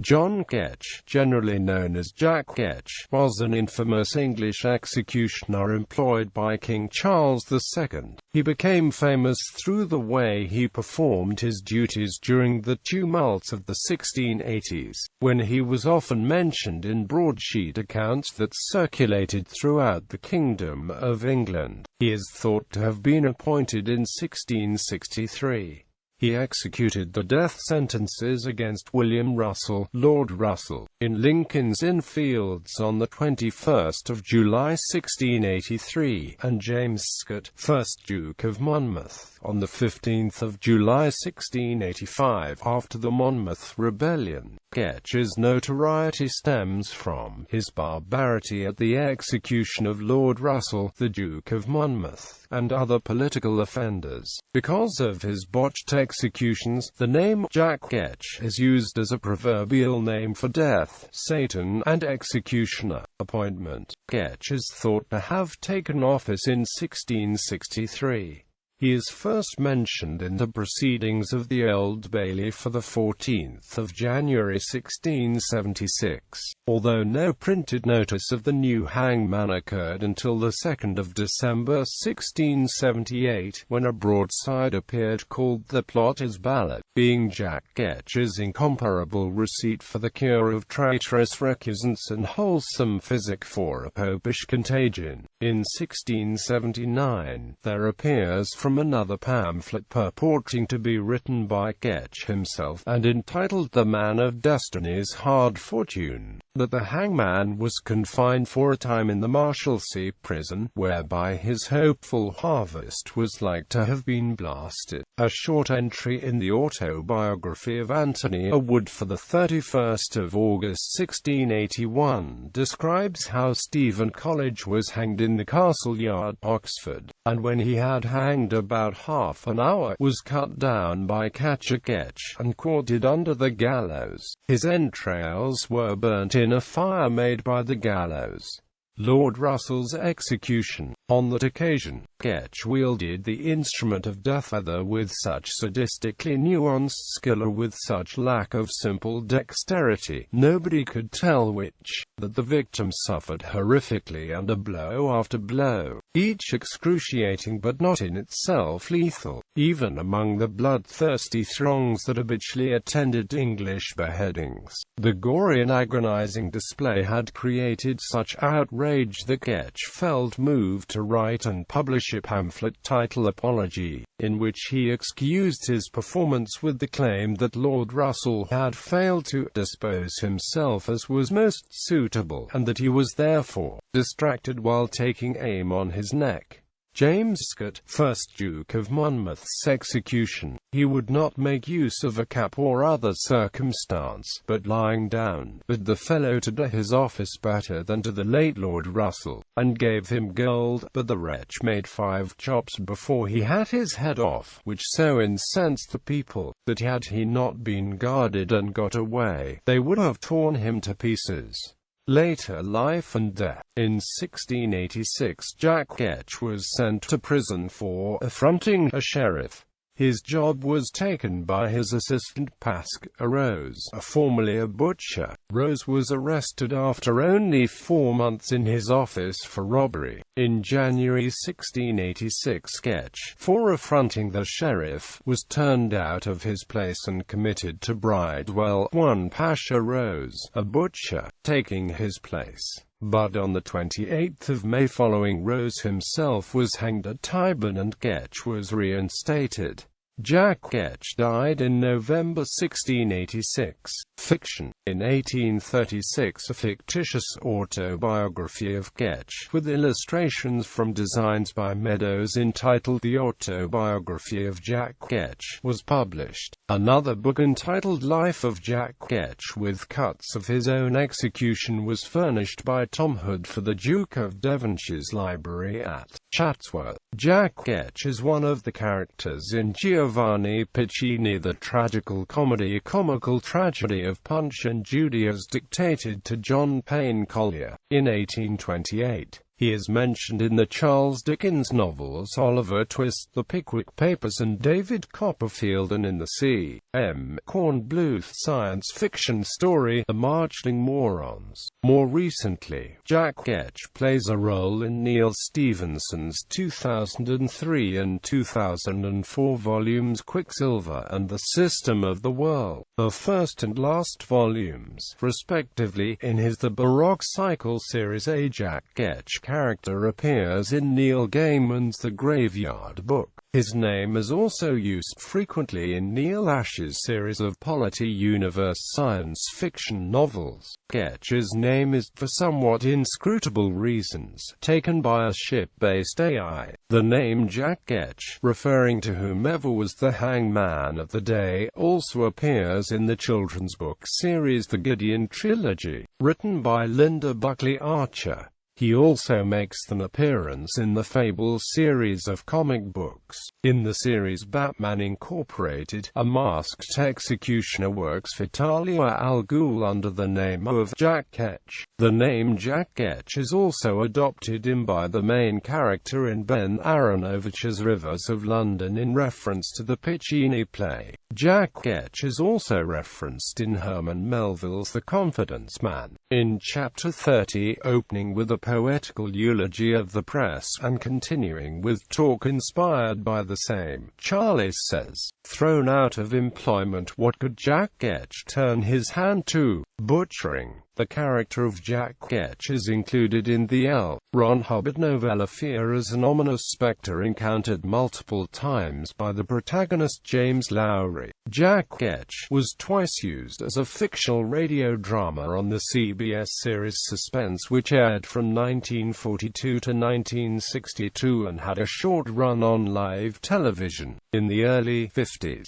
John Ketch, generally known as Jack Ketch, was an infamous English executioner employed by King Charles II. He became famous through the way he performed his duties during the tumults of the 1680s, when he was often mentioned in broadsheet accounts that circulated throughout the Kingdom of England. He is thought to have been appointed in 1663. He executed the death sentences against William Russell, Lord Russell, in Lincoln's Inn Fields on the 21st of July 1683, and James Scott, 1st Duke of Monmouth, on the 15th of July 1685, after the Monmouth Rebellion. Ketch's notoriety stems from his barbarity at the execution of Lord Russell, the Duke of Monmouth, and other political offenders. Because of his botched executions, the name Jack Ketch is used as a proverbial name for death, Satan, and executioner. Appointment. Ketch is thought to have taken office in 1663. He is first mentioned in the proceedings of the Old Bailey for the 14th of January 1676, although no printed notice of the new hangman occurred until the 2nd of December 1678, when a broadside appeared called The Plotter's Ballad, being Jack Ketch's incomparable receipt for the cure of traitorous recusants and wholesome physic for a popish contagion. In 1679, there appears from another pamphlet purporting to be written by Ketch himself, and entitled The Man of Destiny's Hard Fortune, that the hangman was confined for a time in the Marshalsea prison, whereby his hopeful harvest was like to have been blasted. A short entry in the autobiography of Anthony Wood for the 31st of August 1681 describes how Stephen College was hanged in the Castle Yard, Oxford, and when he had hanged about half an hour, was cut down by Catcher Ketch, and quartered under the gallows. His entrails were burnt in a fire made by the gallows. Lord Russell's execution. On that occasion, Ketch wielded the instrument of death either with such sadistically nuanced skill or with such lack of simple dexterity, nobody could tell which, that the victim suffered horrifically under blow after blow, each excruciating but not in itself lethal, even among the bloodthirsty throngs that habitually attended English beheadings. The gory and agonizing display had created such outrage that Ketch felt moved to write and publish a pamphlet titled Apology, in which he excused his performance with the claim that Lord Russell had failed to dispose himself as was most suitable, and that he was therefore distracted while taking aim on his neck. James Scott, 1st Duke of Monmouth's execution. He would not make use of a cap or other circumstance, but lying down, bid the fellow to do his office better than to the late Lord Russell, and gave him gold, but the wretch made 5 chops before he had his head off, which so incensed the people, that had he not been guarded and got away, they would have torn him to pieces. Later life and death. In 1686, Jack Ketch was sent to prison for affronting a sheriff. His job was taken by his assistant Pasque Rose, formerly a butcher. Rose was arrested after only 4 months in his office for robbery. In January 1686, Ketch, for affronting the sheriff, was turned out of his place and committed to Bridewell, one Pasha Rose, a butcher, taking his place. But on the 28th of May following, Rose himself was hanged at Tyburn and Ketch was reinstated. Jack Ketch died in November 1686. Fiction. In 1836, a fictitious autobiography of Ketch, with illustrations from designs by Meadows entitled The Autobiography of Jack Ketch, was published. Another book entitled Life of Jack Ketch, with cuts of his own execution, was furnished by Tom Hood for the Duke of Devonshire's library at Chatsworth. Jack Ketch is one of the characters in Giovanni Piccini, the tragical comedy comical tragedy of Punch and Judy as dictated to John Payne Collier, in 1828. He is mentioned in the Charles Dickens novels Oliver Twist, The Pickwick Papers and David Copperfield, and in the C.M. Kornbluth science fiction story The Marching Morons. More recently, Jack Ketch plays a role in Neil Stephenson's 2003 and 2004 volumes Quicksilver and The System of the World, the first and last volumes, respectively. In his The Baroque Cycle series, a Jack Ketch character appears in Neil Gaiman's The Graveyard Book. His name is also used frequently in Neil Ash's series of Polity Universe science fiction novels. Ketch's name is, for somewhat inscrutable reasons, taken by a ship-based AI. The name Jack Ketch, referring to whomever was the hangman of the day, also appears in the children's book series The Gideon Trilogy, written by Linda Buckley Archer. He also makes an appearance in the Fable series of comic books. In the series Batman Incorporated, a masked executioner works for Talia al Ghul under the name of Jack Ketch. The name Jack Ketch is also adopted in by the main character in Ben Aronovich's Rivers of London in reference to the Puccini play. Jack Ketch is also referenced in Herman Melville's The Confidence Man. In Chapter 30, opening with a poetical eulogy of the press and continuing with talk inspired by the same, Charles says, "Thrown out of employment, what could Jack Ketch turn his hand to? Butchering." The character of Jack Ketch is included in the L. Ron Hubbard novella Fear as an ominous spectre encountered multiple times by the protagonist James Lowry. Jack Ketch was twice used as a fictional radio drama on the CBS series Suspense, which aired from 1942 to 1962 and had a short run on live television in the early 50s.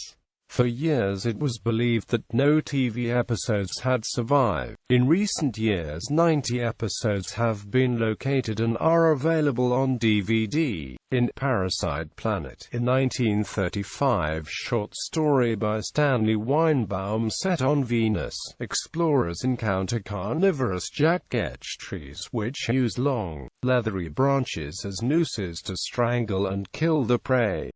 For years it was believed that no TV episodes had survived. In recent years 90 episodes have been located and are available on DVD. In Parasite Planet, a 1935 short story by Stanley Weinbaum set on Venus, explorers encounter carnivorous Jack Ketch trees which use long, leathery branches as nooses to strangle and kill the prey.